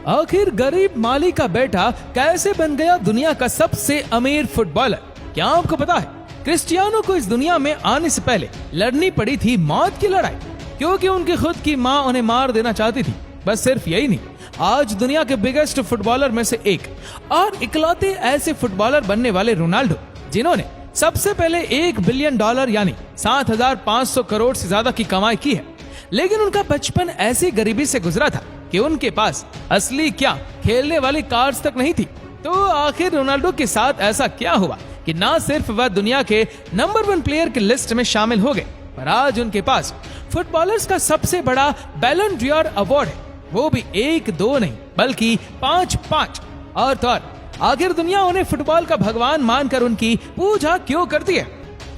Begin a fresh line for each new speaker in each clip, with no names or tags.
आखिर गरीब माली का बेटा कैसे बन गया दुनिया का सबसे अमीर फुटबॉलर? क्या आपको पता है क्रिस्टियानो को इस दुनिया में आने से पहले लड़नी पड़ी थी मौत की लड़ाई, क्योंकि उनकी खुद की मां उन्हें मार देना चाहती थी। बस सिर्फ यही नहीं, आज दुनिया के बिगेस्ट फुटबॉलर में से एक और इकलौते ऐसे फुटबॉलर बनने वाले रोनाल्डो, जिन्होंने सबसे पहले $1 बिलियन यानी 7,500 करोड़ से ज्यादा की कमाई की है, लेकिन उनका बचपन ऐसी गरीबी से गुजरा था कि उनके पास असली क्या खेलने वाली कार्ड्स तक नहीं थी। तो आखिर रोनाल्डो के साथ ऐसा क्या हुआ कि ना सिर्फ वह दुनिया के नंबर 1 प्लेयर की लिस्ट में शामिल हो गए, पर आज उनके पास फुटबॉलर्स का सबसे बड़ा बैलन डॉर अवार्ड है, वो भी 1-2 नहीं बल्कि 5-5। और तो और आखिर दुनिया उन्हें फुटबॉल का भगवान मानकर उनकी पूजा क्यों करती है?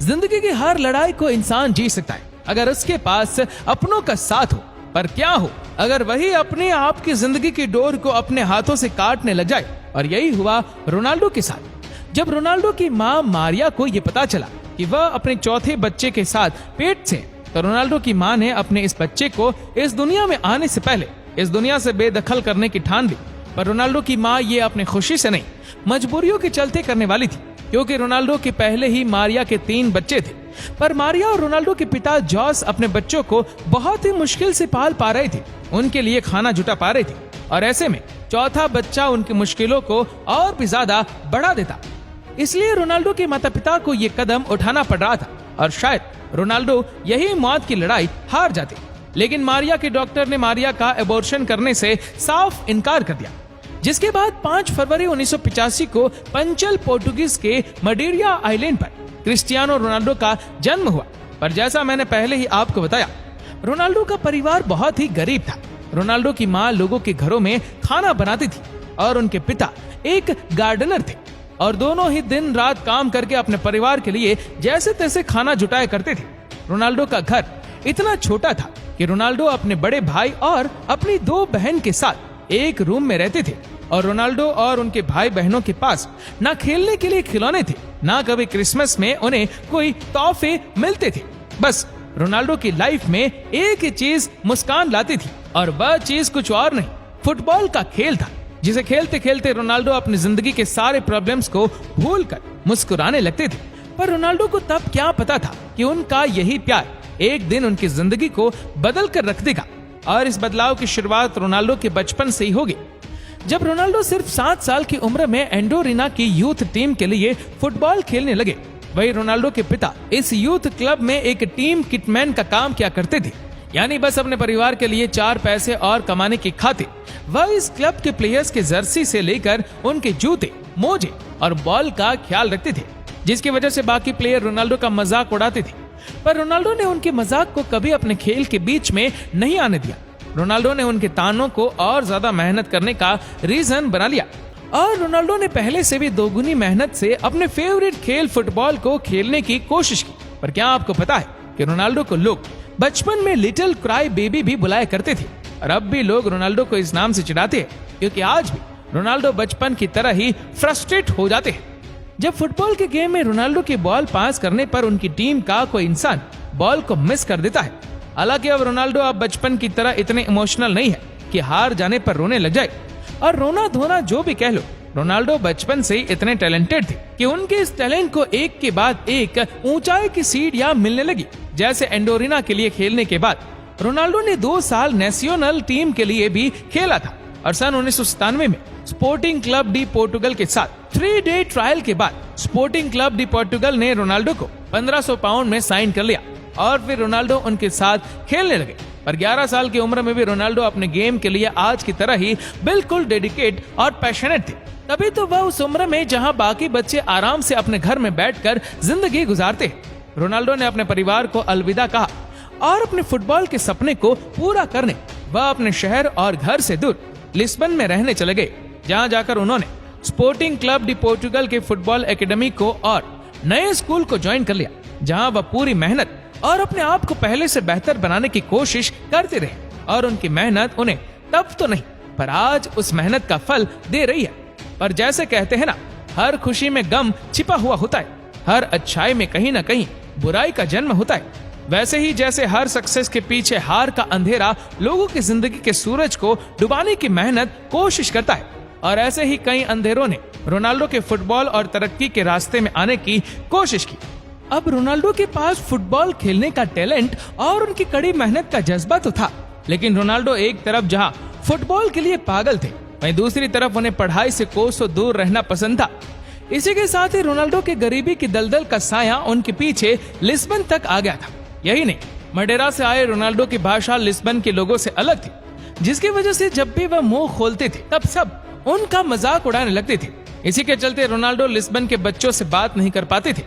जिंदगी की हर लड़ाई को इंसान जी सकता है अगर उसके पास अपनों का साथ हो, पर क्या हो अगर वही अपने आप की जिंदगी की डोर को अपने हाथों से काटने लग जाए? और यही हुआ रोनाल्डो के साथ। जब रोनाल्डो की मां मारिया को ये पता चला कि वह अपने चौथे बच्चे के साथ पेट से, तो रोनाल्डो की मां ने अपने इस बच्चे को इस दुनिया में आने से पहले इस दुनिया से बेदखल करने की ठान ली। पर रोनाल्डो की मां ये अपने खुशी से नहीं, मजबूरियों के चलते करने वाली थी, क्योंकि रोनाल्डो के पहले ही मारिया के 3 बच्चे थे। पर मारिया और रोनाल्डो के पिता जॉस अपने बच्चों को बहुत ही मुश्किल से पाल पा रहे थे, उनके लिए खाना जुटा पा रहे थे, और ऐसे में चौथा बच्चा उनकी मुश्किलों को और भी ज्यादा बढ़ा देता। इसलिए रोनाल्डो के माता पिता को ये कदम उठाना पड़ रहा था, और शायद रोनाल्डो यही मौत की लड़ाई हार जाते। लेकिन मारिया के डॉक्टर ने मारिया का एबॉर्शन करने से साफ इनकार कर दिया, जिसके बाद 5 फरवरी 1985 को पंचल पोर्टुगीज के मडेरिया आइलैंड पर क्रिस्टियानो रोनाल्डो का जन्म हुआ। पर जैसा मैंने पहले ही आपको बताया, रोनाल्डो का परिवार बहुत ही गरीब था। रोनाल्डो की मां लोगों के घरों में खाना बनाती थी और उनके पिता एक गार्डनर थे, और दोनों ही दिन रात काम करके अपने परिवार के लिए जैसे तैसे खाना जुटाया करते थे। रोनाल्डो का घर इतना छोटा था कि रोनाल्डो अपने बड़े भाई और अपनी 2 बहन के साथ एक रूम में रहते थे, और रोनाल्डो और उनके भाई बहनों के पास ना खेलने के लिए खिलौने थे, ना कभी क्रिसमस में उन्हें कोई तोहफे मिलते थे। बस रोनाल्डो की लाइफ में एक ही चीज मुस्कान लाती थी, और वह चीज कुछ और नहीं, फुटबॉल का खेल था, जिसे खेलते खेलते रोनाल्डो अपनी जिंदगी के सारे प्रॉब्लम्स को भूलकर मुस्कुराने लगते थे। पर रोनाल्डो को तब क्या पता था कि उनका यही प्यार एक दिन उनकी जिंदगी को बदल कर रख देगा। और इस बदलाव की शुरुआत रोनाल्डो के बचपन से ही होगी। जब रोनाल्डो सिर्फ 7 साल की उम्र में एंडोरिना की यूथ टीम के लिए फुटबॉल खेलने लगे, वही रोनाल्डो के पिता इस यूथ क्लब में एक टीम किटमैन का काम किया करते थे, यानी बस अपने परिवार के लिए 4 पैसे और कमाने की खातिर वह इस क्लब के प्लेयर्स के जर्सी से लेकर उनके जूते, मोजे और बॉल का ख्याल रखते थे, जिसकी वजह से बाकी प्लेयर रोनाल्डो का मजाक उड़ाते थे। पर रोनाल्डो ने उनके मजाक को कभी अपने खेल के बीच में नहीं आने दिया। रोनाल्डो ने उनके तानों को और ज्यादा मेहनत करने का रीजन बना लिया, और रोनाल्डो ने पहले से भी दोगुनी मेहनत से अपने फेवरेट खेल फुटबॉल को खेलने की कोशिश की। पर क्या आपको पता है कि रोनाल्डो को लोग बचपन में लिटिल क्राई बेबी भी बुलाया करते थे, और अब भी लोग रोनाल्डो को इस नाम से चिढ़ाते हैं, क्योंकि आज भी रोनाल्डो बचपन की तरह ही फ्रस्ट्रेट हो जाते हैं। जब फुटबॉल के गेम में रोनाल्डो की बॉल पास करने पर उनकी टीम का कोई इंसान बॉल को मिस कर देता है। हालांकि अब रोनाल्डो अब बचपन की तरह इतने इमोशनल नहीं है कि हार जाने पर रोने लग जाए, और रोना धोना जो भी कह लो, रोनाल्डो बचपन से ही इतने टैलेंटेड थे कि उनके इस टैलेंट को एक के बाद एक ऊंचाई की सीढ़ियां मिलने लगी। जैसे एंडोरिना के लिए खेलने के बाद रोनाल्डो ने 2 साल नेशनल टीम के लिए भी खेला था, और सन 1997 में स्पोर्टिंग क्लब डी पोर्टुगल के साथ 3 डे ट्रायल के बाद स्पोर्टिंग क्लब डी पोर्टुगल ने रोनाल्डो को 1500 पाउंड में साइन कर लिया, और फिर रोनाल्डो उनके साथ खेलने लगे। पर 11 साल की उम्र में भी रोनाल्डो अपने गेम के लिए आज की तरह ही बिल्कुल डेडिकेट और पैशनेट थे। तभी तो वह उस उम्र में जहां बाकी बच्चे आराम से अपने घर में बैठकर जिंदगी गुजारते, रोनाल्डो ने अपने परिवार को अलविदा कहा और अपने फुटबॉल के सपने को पूरा करने वह अपने शहर और घर से दूर लिस्बन में रहने चले गए, जहां जाकर उन्होंने स्पोर्टिंग क्लब डी पोर्टुगल के फुटबॉल एकेडमी को और नए स्कूल को ज्वाइन कर लिया, जहां वह पूरी मेहनत और अपने आप को पहले से बेहतर बनाने की कोशिश करते रहे। और उनकी मेहनत उन्हें तब तो नहीं, पर आज उस मेहनत का फल दे रही है। पर जैसे कहते हैं ना, हर खुशी में गम छिपा हुआ होता है, हर अच्छाई में कहीं ना कहीं बुराई का जन्म होता है। वैसे ही जैसे हर सक्सेस के पीछे हार का अंधेरा लोगों की जिंदगी के सूरज को डुबाने की मेहनत कोशिश करता है, और ऐसे ही कई अंधेरों ने रोनाल्डो के फुटबॉल और तरक्की के रास्ते में आने की कोशिश की। अब रोनाल्डो के पास फुटबॉल खेलने का टैलेंट और उनकी कड़ी मेहनत का जज्बा तो था, लेकिन रोनाल्डो एक तरफ जहां फुटबॉल के लिए पागल थे, वहीं दूसरी तरफ उन्हें पढ़ाई से कोसों दूर रहना पसंद था। इसी के साथ ही रोनाल्डो के गरीबी की दलदल का साया उनके पीछे लिस्बन तक आ गया था। यही नहीं, मडेरा से आए रोनाल्डो की भाषा लिस्बन के लोगों से अलग थी, जिसकी वजह से जब भी वह मुंह खोलते थे तब सब उनका मजाक उड़ाने लगते थे। इसी के चलते रोनाल्डो लिस्बन के बच्चों से बात नहीं कर पाते थे।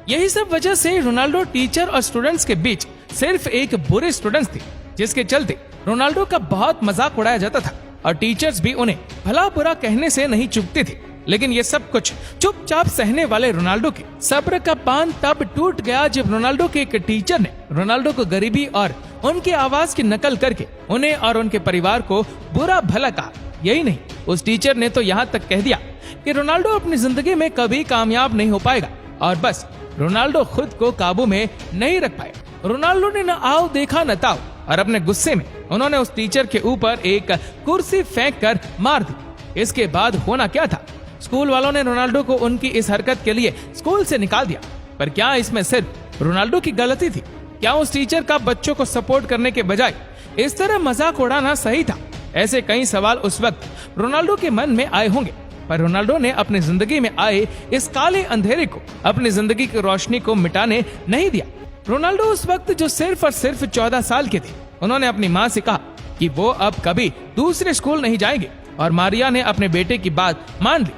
यही सब वजह से रोनाल्डो टीचर और स्टूडेंट्स के बीच सिर्फ एक बुरे स्टूडेंट्स थे, जिसके चलते रोनाल्डो का बहुत मजाक उड़ाया जाता था और टीचर्स भी उन्हें भला बुरा कहने से नहीं चूकते थे। लेकिन ये सब कुछ चुपचाप सहने वाले रोनाल्डो के सब्र का बांध तब टूट गया जब रोनाल्डो के एक टीचर ने रोनाल्डो को गरीबी और उनकी आवाज की नकल करके उन्हें और उनके परिवार को बुरा भला कहा। यही नहीं, उस टीचर ने तो यहाँ तक कह दिया कि रोनाल्डो अपनी जिंदगी में कभी कामयाब नहीं हो पाएगा, और बस रोनाल्डो खुद को काबू में नहीं रख पाए। रोनाल्डो ने न आओ देखा न ताओ, और अपने गुस्से में उन्होंने उस टीचर के ऊपर एक कुर्सी फेंक कर मार दी। इसके बाद होना क्या था, स्कूल वालों ने रोनाल्डो को उनकी इस हरकत के लिए स्कूल से निकाल दिया। पर क्या इसमें सिर्फ रोनाल्डो की गलती थी? क्या उस टीचर का बच्चों को सपोर्ट करने के बजाय इस तरह मजाक उड़ाना सही था? ऐसे कई सवाल उस वक्त रोनाल्डो के मन में आए होंगे, पर रोनाल्डो ने अपनी जिंदगी में आए इस काले अंधेरे को अपनी जिंदगी की रोशनी को मिटाने नहीं दिया। रोनाल्डो उस वक्त जो सिर्फ और सिर्फ 14 साल के थे, उन्होंने अपनी माँ से कहा कि वो अब कभी दूसरे स्कूल नहीं जाएंगे, और मारिया ने अपने बेटे की बात मान ली।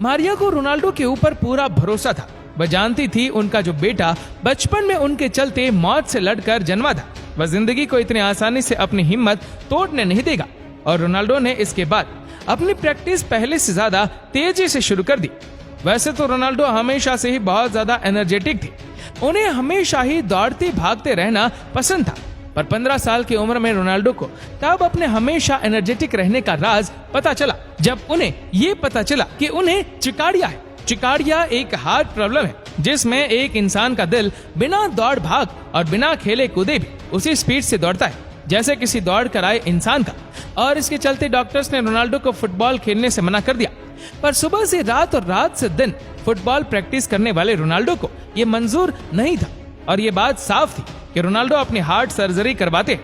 मारिया को रोनाल्डो के ऊपर पूरा भरोसा था। वह जानती थी उनका जो बेटा बचपन में उनके चलते मौत से लड़कर जन्मा था, वह जिंदगी को इतनी आसानी से अपनी हिम्मत तोड़ने नहीं देगा। और रोनाल्डो ने इसके बाद अपनी प्रैक्टिस पहले से ज्यादा तेजी से शुरू कर दी। वैसे तो रोनाल्डो हमेशा से ही बहुत ज्यादा एनर्जेटिक थे, उन्हें हमेशा ही दौड़ते भागते रहना पसंद था। पर 15 साल की उम्र में रोनाल्डो को तब अपने हमेशा एनर्जेटिक रहने का राज पता चला, जब उन्हें ये पता चला कि उन्हें चिकाड़िया है। चिकाड़िया एक हार्ट प्रॉब्लम है, जिसमें एक इंसान का दिल बिना दौड़ भाग और बिना खेले कूदे भी उसी स्पीड से दौड़ता है जैसे किसी दौड़ कर आए इंसान का। और इसके चलते डॉक्टर्स ने रोनाल्डो को फुटबॉल खेलने से मना कर दिया। पर सुबह से रात और रात से दिन फुटबॉल प्रैक्टिस करने वाले रोनाल्डो को ये मंजूर नहीं था, और ये बात साफ थी कि रोनाल्डो अपनी हार्ट सर्जरी करवाते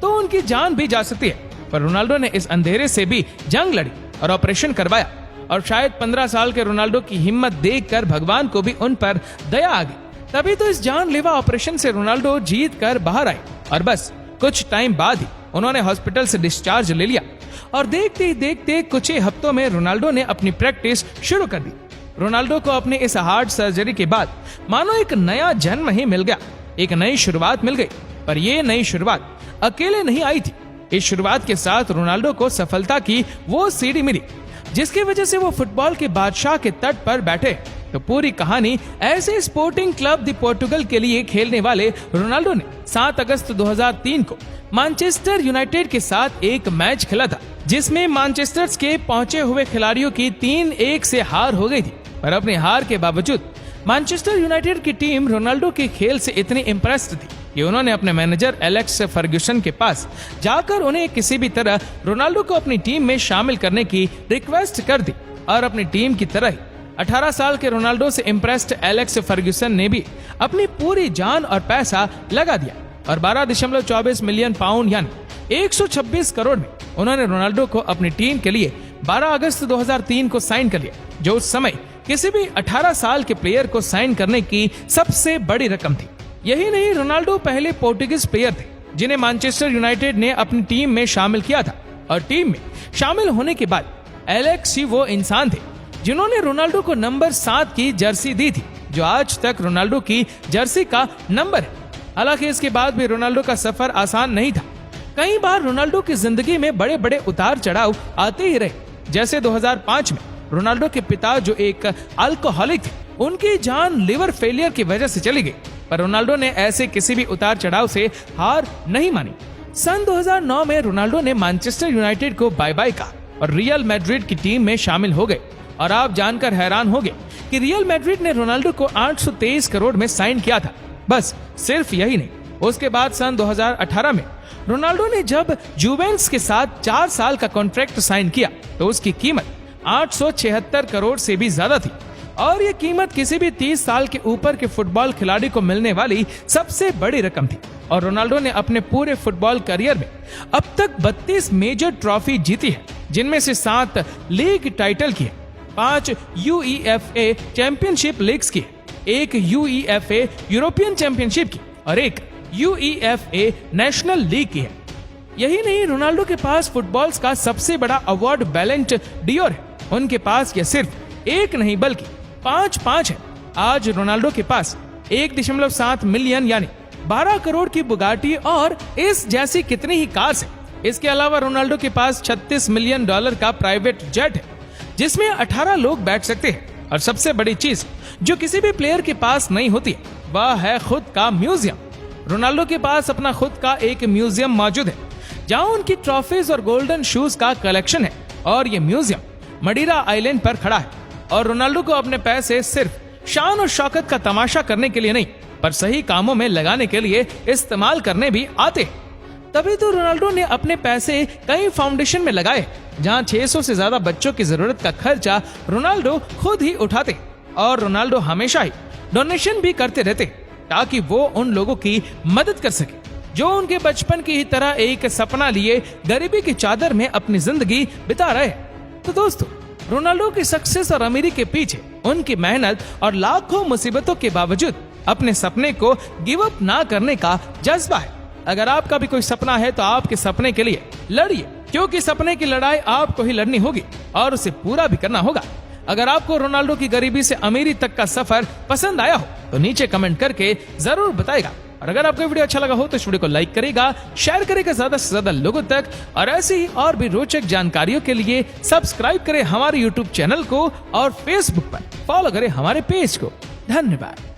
तो उनकी जान भी जा सकती है। पर रोनाल्डो ने इस अंधेरे से भी जंग लड़ी और ऑपरेशन करवाया, और शायद 15 साल के रोनाल्डो की हिम्मत देखकर भगवान को भी उन पर दया आ गई। तभी तो इस जानलेवा ऑपरेशन से रोनाल्डो जीत कर बाहर आए, और बस कुछ टाइम बाद ही उन्होंने हॉस्पिटल से डिस्चार्ज ले लिया। और देखते ही देखते कुछ ही हफ्तों में रोनाल्डो ने अपनी प्रैक्टिस शुरू कर दी। रोनाल्डो को अपने इस हार्ट सर्जरी के बाद मानो एक नया जन्म ही मिल गया, एक नई शुरुआत मिल गई। पर ये नई शुरुआत अकेले नहीं आई थी। इस शुरुआत के साथ रोनाल्डो को सफलता की वो सीढ़ी मिली जिसकी वजह से वो फुटबॉल के बादशाह के तट पर बैठे। तो पूरी कहानी ऐसे स्पोर्टिंग क्लब दी पोर्टुगल के लिए खेलने वाले रोनाल्डो ने 7 अगस्त 2003 को मैनचेस्टर यूनाइटेड के साथ एक मैच खेला था, जिसमें मैनचेस्टर के पहुंचे हुए खिलाड़ियों की 3-1 से हार हो गई थी। पर अपनी हार के बावजूद मैनचेस्टर यूनाइटेड की टीम रोनाल्डो के खेल से इतनी इम्प्रेस्ड थी कि उन्होंने अपने मैनेजर एलेक्स फर्ग्यूसन के पास जाकर उन्हें किसी भी तरह रोनाल्डो को अपनी टीम में शामिल करने की रिक्वेस्ट कर दी। और अपनी टीम की तरह ही 18 साल के रोनाल्डो से इम्प्रेस्ड एलेक्स फर्ग्यूसन ने भी अपनी पूरी जान और पैसा लगा दिया, और 12.24 मिलियन पाउंड यानी 126 करोड़ में उन्होंने रोनाल्डो को अपनी टीम के लिए 12 अगस्त 2003 को साइन कर लिया, जो उस समय किसी भी 18 साल के प्लेयर को साइन करने की सबसे बड़ी रकम थी। यही नहीं, रोनाल्डो पहले पोर्टुगीज प्लेयर थे जिन्हें मैनचेस्टर यूनाइटेड ने अपनी टीम में शामिल किया था। और टीम में शामिल होने के बाद एलेक्स ही वो इंसान थे जिन्होंने रोनाल्डो को नंबर 7 की जर्सी दी थी, जो आज तक रोनाल्डो की जर्सी का नंबर है। हालांकि इसके बाद भी रोनाल्डो का सफर आसान नहीं था। कई बार रोनाल्डो की जिंदगी में बड़े बड़े उतार चढ़ाव आते ही रहे। जैसे 2005 में रोनाल्डो के पिता जो एक अल्कोहलिक थे, उनकी जान लिवर फेलियर की वजह से चली गई। पर रोनाल्डो ने ऐसे किसी भी उतार चढ़ाव से हार नहीं मानी। सन 2009 में रोनाल्डो ने मैनचेस्टर यूनाइटेड को बाय बाय कहा और रियल मैड्रिड की टीम में शामिल हो गए। और आप जानकर हैरान होंगे कि रियल मैड्रिड ने रोनाल्डो को 823 करोड़ में साइन किया था। बस सिर्फ यही नहीं, उसके बाद सन 2018 में रोनाल्डो ने जब जुवेंटस के साथ 4 साल का कॉन्ट्रैक्ट साइन किया तो उसकी कीमत 876 करोड़ से भी ज्यादा थी और ये कीमत किसी भी 30 साल के ऊपर के फुटबॉल खिलाड़ी को मिलने वाली सबसे बड़ी रकम थी। और रोनाल्डो ने अपने पूरे फुटबॉल करियर में अब तक 32 मेजर ट्रॉफी जीती है, जिनमें से 7 लीग टाइटल की है, 5 UEFA चैंपियनशिप लीग्स की, 1 UEFA यूरोपियन चैंपियनशिप की और 1 UEFA नेशनल लीग की है। यही नहीं, रोनाल्डो के पास फुटबॉल्स का सबसे बड़ा अवार्ड बैलन डियोर है। उनके पास यह सिर्फ एक नहीं बल्कि 5 है। आज रोनाल्डो के पास 1.7 मिलियन यानी 12 करोड़ की बुगाटी और इस जैसी कितनी ही कार्स है। इसके अलावा रोनाल्डो के पास $36 मिलियन का प्राइवेट जेट है, जिसमें 18 लोग बैठ सकते हैं। और सबसे बड़ी चीज जो किसी भी प्लेयर के पास नहीं होती है, वह है खुद का म्यूजियम। रोनाल्डो के पास अपना खुद का एक म्यूजियम मौजूद है, जहां उनकी ट्रॉफीज और गोल्डन शूज का कलेक्शन है। और ये म्यूजियम मडीरा आइलैंड पर खड़ा है। और रोनाल्डो को अपने पैसे सिर्फ शान और शौकत का तमाशा करने के लिए नहीं, पर सही कामों में लगाने के लिए इस्तेमाल करने भी आते हैं। तभी तो रोनाल्डो ने अपने पैसे कई फाउंडेशन में लगाए, जहां 600 से ज्यादा बच्चों की जरूरत का खर्चा रोनाल्डो खुद ही उठाते। और रोनाल्डो हमेशा ही डोनेशन भी करते रहते, ताकि वो उन लोगों की मदद कर सके जो उनके बचपन की ही तरह एक सपना लिए गरीबी की चादर में अपनी जिंदगी बिता रहे। तो दोस्तों, रोनाल्डो की सक्सेस और अमीरी के पीछे उनकी मेहनत और लाखों मुसीबतों के बावजूद अपने सपने को गिव अप ना करने का जज्बा है। अगर आपका भी कोई सपना है तो आपके सपने के लिए लड़िए, क्योंकि सपने की लड़ाई आपको ही लड़नी होगी और उसे पूरा भी करना होगा। अगर आपको रोनाल्डो की गरीबी से अमीरी तक का सफर पसंद आया हो तो नीचे कमेंट करके जरूर बताएगा। और अगर आपको वीडियो अच्छा लगा हो तो इस वीडियो को लाइक करेगा, शेयर करेगा ज्यादा से ज्यादा लोगों तक। और ऐसी ही और भी रोचक जानकारियों के लिए सब्सक्राइब करें हमारे YouTube चैनल को और Facebook पर फॉलो करें हमारे पेज को। धन्यवाद।